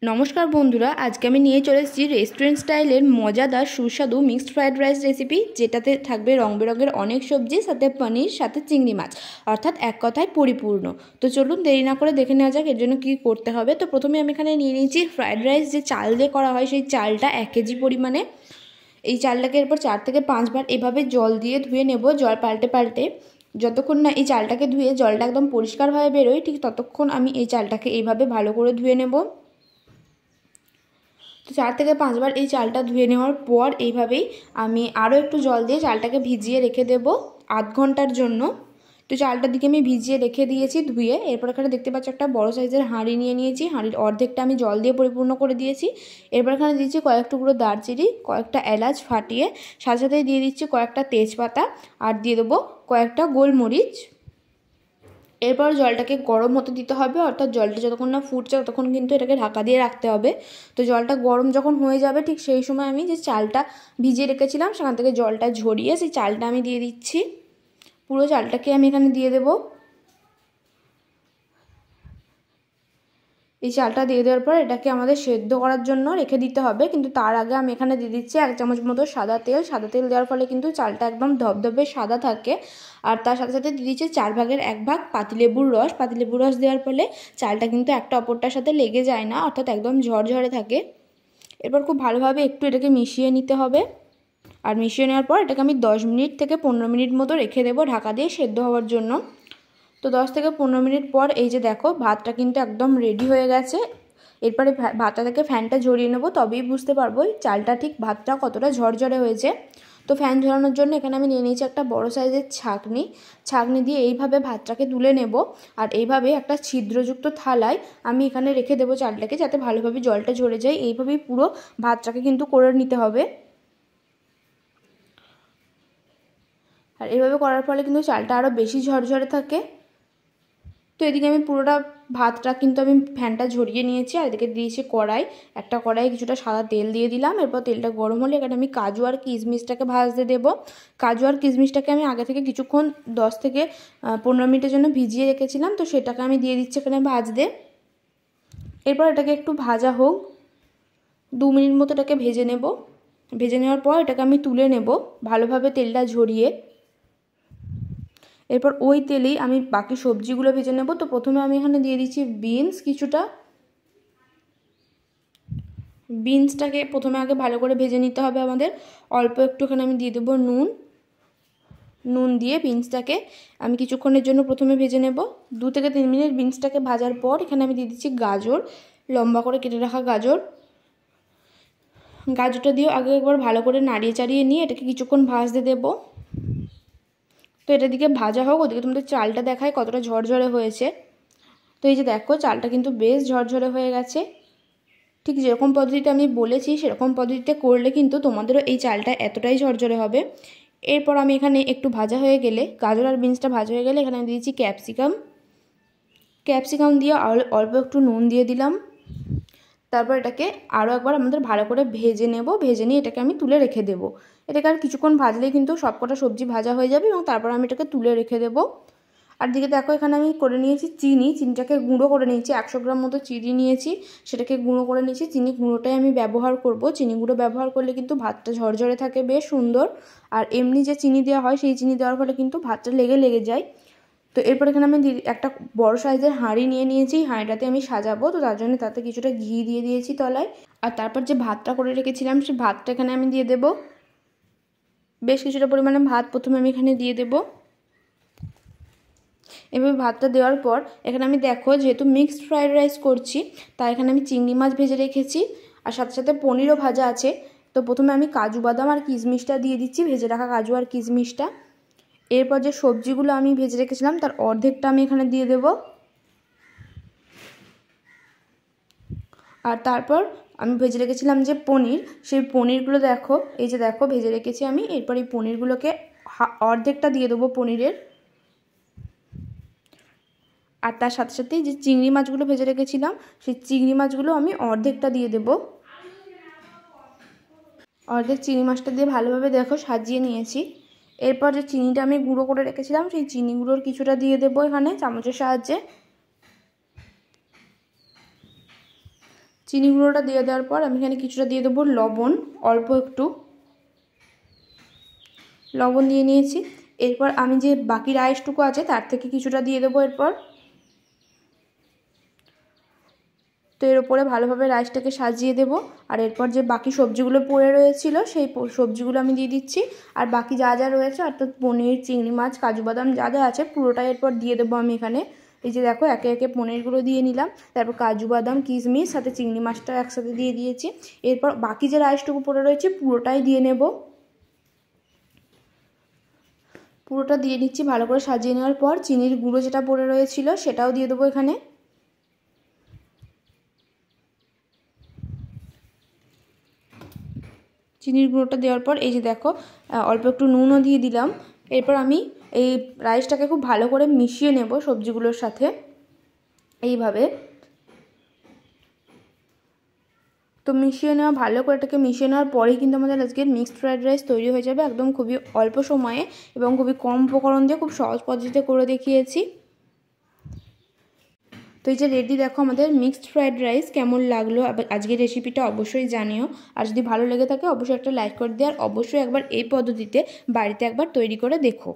নমস্কার বন্ধুরা, আজকে আমি নিয়ে চলে এসেছি রেস্টুরেন্ট স্টাইলের মজাদার সুস্বাদু মিক্সড ফ্রাইড রাইস রেসিপি, যেটাতে থাকবে রং বেরঙের অনেক সবজি, সাথে পনির, সাথে চিংড়ি মাছ, অর্থাৎ এক কথায় পরিপূর্ণ। তো চলুন দেরি না করে দেখে নেওয়া যাক এর জন্য কী করতে হবে। তো প্রথমে আমি এখানে নিয়ে নিয়েছি ফ্রাইড রাইস যে চাল দিয়ে করা হয়, সেই চালটা 1 কেজি পরিমাণে। এই চালটাকে এরপর 4 থেকে 5 বার এভাবে জল দিয়ে ধুয়ে নেব, জল পাল্টে পাল্টে। যতক্ষণ না এই চালটাকে ধুয়ে জলটা একদম পরিষ্কারভাবে বেরোয়, ঠিক ততক্ষণ আমি এই চালটাকে এইভাবে ভালো করে ধুয়ে নেব। তো 4 থেকে 5 বার এই চালটা ধুয়ে নেওয়ার পর এইভাবেই আমি আরও একটু জল দিয়ে চালটাকে ভিজিয়ে রেখে দেব আধ ঘন্টার জন্য। তো চালটার দিকে আমি ভিজিয়ে রেখে দিয়েছি ধুয়ে। এরপর এখানে দেখতে পাচ্ছি একটা বড় সাইজের হাঁড়ি নিয়ে নিয়েছি, হাঁড়ির অর্ধেকটা আমি জল দিয়ে পরিপূর্ণ করে দিয়েছি। এরপর এখানে দিয়েছি কয়েক টুকরো দারচিনি, কয়েকটা এলাচ ফাটিয়ে, সাথে সাথে দিয়ে দিচ্ছি কয়েকটা তেজপাতা, আর দিয়ে দেবো কয়েকটা গোলমরিচ। এরপর জলটাকে গরম হতে দিতে হবে, অর্থাৎ জলটা যতক্ষণ না ফুটছে ততক্ষণ কিন্তু এটাকে ঢাকা দিয়ে রাখতে হবে। তো জলটা গরম যখন হয়ে যাবে, ঠিক সেই সময় আমি যে চালটা ভিজিয়ে রেখেছিলাম সেখান থেকে জলটা ঝরিয়ে সেই চালটা আমি দিয়ে দিচ্ছি। পুরো চালটাকে আমি এখানে দিয়ে দেবো। এই চালটা দিয়ে দেওয়ার পর এটাকে আমাদের সেদ্ধ করার জন্য রেখে দিতে হবে, কিন্তু তার আগে আমি এখানে দিয়ে দিচ্ছি 1 চামচ মতো সাদা তেল। সাদা তেল দেওয়ার ফলে কিন্তু চালটা একদম ধবধবে সাদা থাকে। আর তার সাথে সাথে দিয়ে দিচ্ছি 4 ভাগের 1 ভাগ পাতিলেবুর রস। পাতিলেবুর রস দেওয়ার ফলে চালটা কিন্তু একটা অপরটার সাথে লেগে যায় না, অর্থাৎ একদম ঝরঝরে থাকে। এরপর খুব ভালোভাবে একটু এটাকে মিশিয়ে নিতে হবে। আর মিশিয়ে নেওয়ার পর এটাকে আমি 10 মিনিট থেকে 15 মিনিট মতো রেখে দেবো ঢাকা দিয়ে সেদ্ধ হওয়ার জন্য। তো 10 থেকে 15 মিনিট পর এই যে দেখো, ভাতটা কিন্তু একদম রেডি হয়ে গেছে। এরপরে ভাতটা থেকে ফ্যানটা ঝরিয়ে নেবো, তবেই বুঝতে পারবো চালটা ঠিক ভাতটা কতটা ঝরঝরে হয়েছে। তো ফ্যান ঝরানোর জন্য এখানে আমি নিয়ে নিয়েছি একটা বড় সাইজের ছাঁকনি দিয়ে এইভাবে ভাতটাকে তুলে নেব। আর এইভাবে একটা ছিদ্রযুক্ত থালায় আমি এখানে রেখে দেবো চালটাকে, যাতে ভালোভাবে জলটা ঝরে যায়। এইভাবেই পুরো ভাতটাকে কিন্তু করে নিতে হবে। আর এইভাবে করার ফলে কিন্তু চালটা আরও বেশি ঝরঝরে থাকে। তো এদিকে আমি পুরোটা ভাতটা কিন্তু আমি ফ্যানটা ঝরিয়ে নিয়েছি। আর এদিকে দিয়েছি কড়াই, একটা কড়াই কিছুটা সাদা তেল দিয়ে দিলাম। এরপর তেলটা গরম হলে এখানে আমি কাজু আর কিশমিশটাকে ভাজতে দেবো। কাজু আর কিশমিশটাকে আমি আগে থেকে কিছুক্ষণ 10 থেকে 15 মিনিটের জন্য ভিজিয়ে রেখেছিলাম, তো সেটাকে আমি দিয়ে দিচ্ছি এখানে ভাজতে। এরপর এটাকে একটু ভাজা হোক, 2 মিনিট মতো এটাকে ভেজে নেব। ভেজে নেওয়ার পর এটাকে আমি তুলে নেব ভালোভাবে তেলটা ঝরিয়ে। এরপর ওই তেলেই আমি বাকি সবজিগুলো ভেজে নেব। তো প্রথমে আমি এখানে দিয়ে দিচ্ছি বিনস কিছুটা। বিনসটাকে প্রথমে আগে ভালো করে ভেজে নিতে হবে আমাদের। অল্প একটুখানি আমি দিয়ে দেবো নুন দিয়ে বিনসটাকে আমি কিছুক্ষণের জন্য প্রথমে ভেজে নেব। 2 থেকে 3 মিনিট বিনসটাকে ভাজার পর এখানে আমি দিয়ে দিচ্ছি গাজর, লম্বা করে কেটে রাখা গাজরটা দিয়েও আগে একবার ভালো করে নাড়িয়ে চাড়িয়ে নিয়ে এটাকে কিছুক্ষণ ভাজতে দেবো। তো এটা দিকে ভাজা হোক, ওদিকে তোমাদের চালটা দেখায় কতটা ঝরঝরে হয়েছে। তো এই যে দেখো, চালটা কিন্তু বেশ ঝরঝরে হয়ে গেছে। ঠিক যেরকম পদ্ধতিতে আমি বলেছি সেরকম পদ্ধতিতে করলে কিন্তু তোমাদেরও এই চালটা এতটাই ঝরঝরে হবে। এরপর আমি এখানে একটু ভাজা হয়ে গেলে, গাজর আর বিনসটা ভাজা হয়ে গেলে এখানে আমি দিয়েছি ক্যাপসিকাম দিয়ে অল্প একটু নুন দিয়ে দিলাম। তারপর এটাকে আরও একবার আমাদের ভালো করে ভেজে নেব। ভেজে নিয়ে এটাকে আমি তুলে রেখে দেবো। এটাকে আর কিছুক্ষণ ভাজলেই কিন্তু সবকটা সবজি ভাজা হয়ে যাবে, এবং তারপর আমি এটাকে তুলে রেখে দেবো। আর দিকে দেখো, এখানে আমি করে নিয়েছি চিনিটাকে গুঁড়ো করে নিয়েছি। 100 গ্রাম মতো চিনি নিয়েছি, সেটাকে গুঁড়ো করে নিয়েছি। চিনি গুঁড়োটাই আমি ব্যবহার করব। চিনি গুঁড়ো ব্যবহার করলে কিন্তু ভাতটা ঝরঝরে থাকে, বেশ সুন্দর। আর এমনি যে চিনি দেওয়া হয়, সেই চিনি দেওয়ার ফলে কিন্তু ভাতটা লেগে যায়। তো এরপর এখানে আমি একটা বড় সাইজের হাঁড়ি নিয়ে নিয়েছি। হাঁড়িটাতে আমি সাজাবো, তো তার জন্য তাতে কিছুটা ঘি দিয়ে দিয়েছি তলায়। আর তারপর যে ভাতটা করে রেখেছিলাম, সেই ভাতটা এখানে আমি দিয়ে দেবো। বেশ কিছুটা পরিমাণে ভাত প্রথমে আমি এখানে দিয়ে দেবো। এভাবে ভাতটা দেওয়ার পর এখানে আমি দেখো, যেহেতু মিক্সড ফ্রাইড রাইস করছি, তাই এখানে আমি চিংড়ি মাছ ভেজে রেখেছি, আর সাথে সাথে পনিরও ভাজা আছে। তো প্রথমে আমি কাজু বাদাম আর কিশমিশটা দিয়ে দিচ্ছি, ভেজে রাখা কাজু আর কিশমিশটা। এরপর যে সবজিগুলো আমি ভেজে রেখেছিলাম তার অর্ধেকটা আমি এখানে দিয়ে দেব। আর তারপর আমি ভেজে রেখেছিলাম যে পনির, সেই পনিরগুলো দেখো, এই যে দেখো ভেজে রেখেছি আমি। এরপর এই পনিরগুলোকে অর্ধেকটা দিয়ে দেবো পনিরের। আর তার সাথে সাথে যে চিংড়ি মাছগুলো ভেজে রেখেছিলাম, সেই চিংড়ি মাছগুলো আমি অর্ধেকটা দিয়ে দেব। অর্ধেক চিংড়ি মাছটা দিয়ে ভালোভাবে দেখো সাজিয়ে নিয়েছি। এরপর যে চিনিটা আমি গুঁড়ো করে রেখেছিলাম, সেই চিনি গুঁড়োর কিছুটা দিয়ে দেবো এখানে চামচের সাহায্যে। চিনি গুঁড়োটা দিয়ে দেওয়ার পর আমি এখানে কিছুটা দিয়ে দেবো লবণ, অল্প একটু লবণ দিয়ে নিয়েছি। এরপর আমি যে বাকি রাইসটুকু আছে তার থেকে কিছুটা দিয়ে দেবো এরপর। তো এর উপরে ভালোভাবে রাইসটাকে সাজিয়ে দেব। আর এরপর যে বাকি সবজিগুলো পড়ে রয়েছিল সেই সবজিগুলো আমি দিয়ে দিচ্ছি। আর বাকি যা যা রয়েছে অর্থাৎ পনির, চিংড়ি মাছ, কাজু বাদাম যা যা আছে পুরোটাই এরপর দিয়ে দেবো আমি এখানে। এই যে দেখো একে একে পনিরগুলো দিয়ে নিলাম, তারপর কাজু বাদাম, কিশমিশ, সাথে চিংড়ি মাছটাও একসাথে দিয়ে দিয়েছি। এরপর বাকি যে রাইসটুকু পড়ে রয়েছে পুরোটাই দিয়ে নেব। পুরোটা দিয়ে নিচ্ছি ভালো করে সাজিয়ে নেওয়ার পর। চিনির গুঁড়ো যেটা পড়ে রয়েছিল সেটাও দিয়ে দেবো এখানে। চিনির গুঁড়োটা দেওয়ার পর এই যে দেখো অল্প একটু নুনও দিয়ে দিলাম। এরপর আমি এই রাইসটাকে খুব ভালো করে মিশিয়ে নেব সবজিগুলোর সাথে এইভাবে। তো মিশিয়ে নেওয়া ভালো করে এটাকে মিশিয়ে নেওয়ার পরেই কিন্তু আমাদের আজকের মিক্সড ফ্রাইড রাইস তৈরি হয়ে যাবে, একদম খুবই অল্প সময়ে এবং খুবই কম উপকরণ দিয়ে খুব সহজ পদ্ধতিতে করে দেখিয়েছি। তো এই যে রেডি দেখো আমাদের মিক্সড ফ্রাইড রাইস। কেমন লাগলো আজকের রেসিপিটা অবশ্যই জানিও। আর যদি ভালো লেগে থাকে অবশ্যই একটা লাইক করে দিও, আর অবশ্যই একবার এই পদ্ধতিতে বাড়িতে একবার তৈরি করে দেখো।